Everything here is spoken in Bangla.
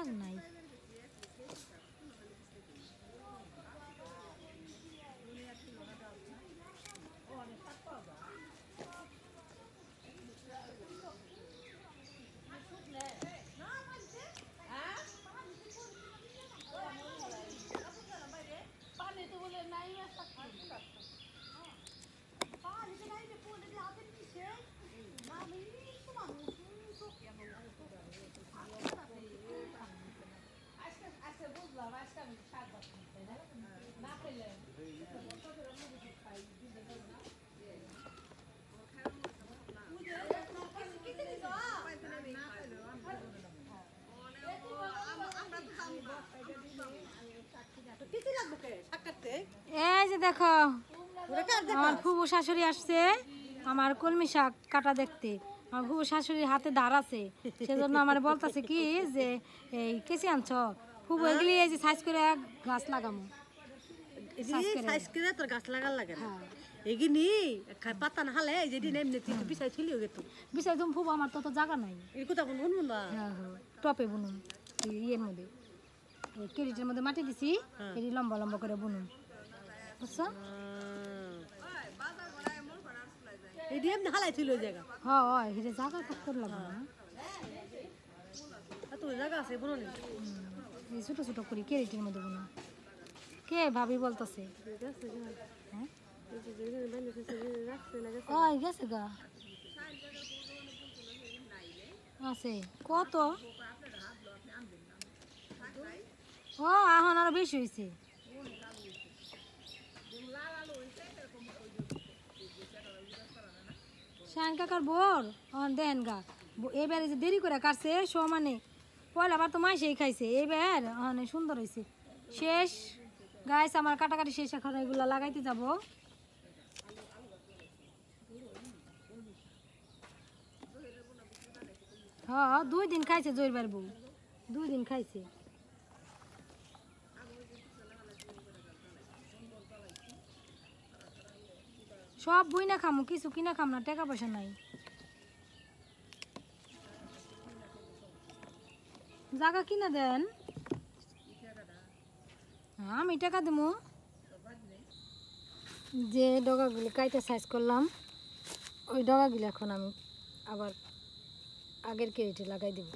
শাক নাই। এই যে দেখো আমার ফুবু শাশুড়ি আসছে আমার কলমি শাক কাটা দেখতে। আমার ফুবু শাশুড়ির হাতে ধার আছে, সেজন্য আমার বলতেছে কি যে এই কেসি আনছ ফুবু এগুলি এই যে সাইজ করে গাছ লাগামো। সাইজ করে তোর গাছ লাগার লাগে না এগিনি পাতা না হালে এই যে দিন এমনি বিছাই ছিলিও গেতো বিছাই তুমি ফুবু আমার তো জায়গা নাই। এই কথা বুনবো না। হ্যাঁ টপে বুনুন ইয়ের মধ্যে কেরিটের মধ্যে মাটি দিছি, এটি লম্বা লম্বা করে বুনুন বুঝছো। এটি এমনি হালাই ছিল ওই জায়গা। হয় এটা জায়গা তো করলাম না, তো জায়গা আছে বুনো নি এই ছোট ছোট করি কেরিটের মধ্যে বুনুন। কে ভাবি বলতেছে হ্যাঁ ওই গেছে গা আছে কত ও এখন আরো বেশি হয়েছে। শান কাকার বোর দেন গা এবারে যে দেরি করে কাটছে সমানে পয়লা বার তো মাসেই খাইছে, এবার অনেক সুন্দর হয়েছে। শেষ গাছ আমার কাটাকাটি শেষ, এখন এগুলো লাগাইতে যাব। হ্যাঁ 2 দিন খাইছে জোরবার বউ, 2 দিন খাইছে। সব বই না খামু, কিছু কিনা খাম না, টাকা পয়সা নাই। জায়গা কিনা দেন, আমি টাকা দেবো। যে ডগাগুলো কাইতে সাইজ করলাম ওই ডগাগুলো এখন আমি আবার আগের কেরিটে লাগাই দেব।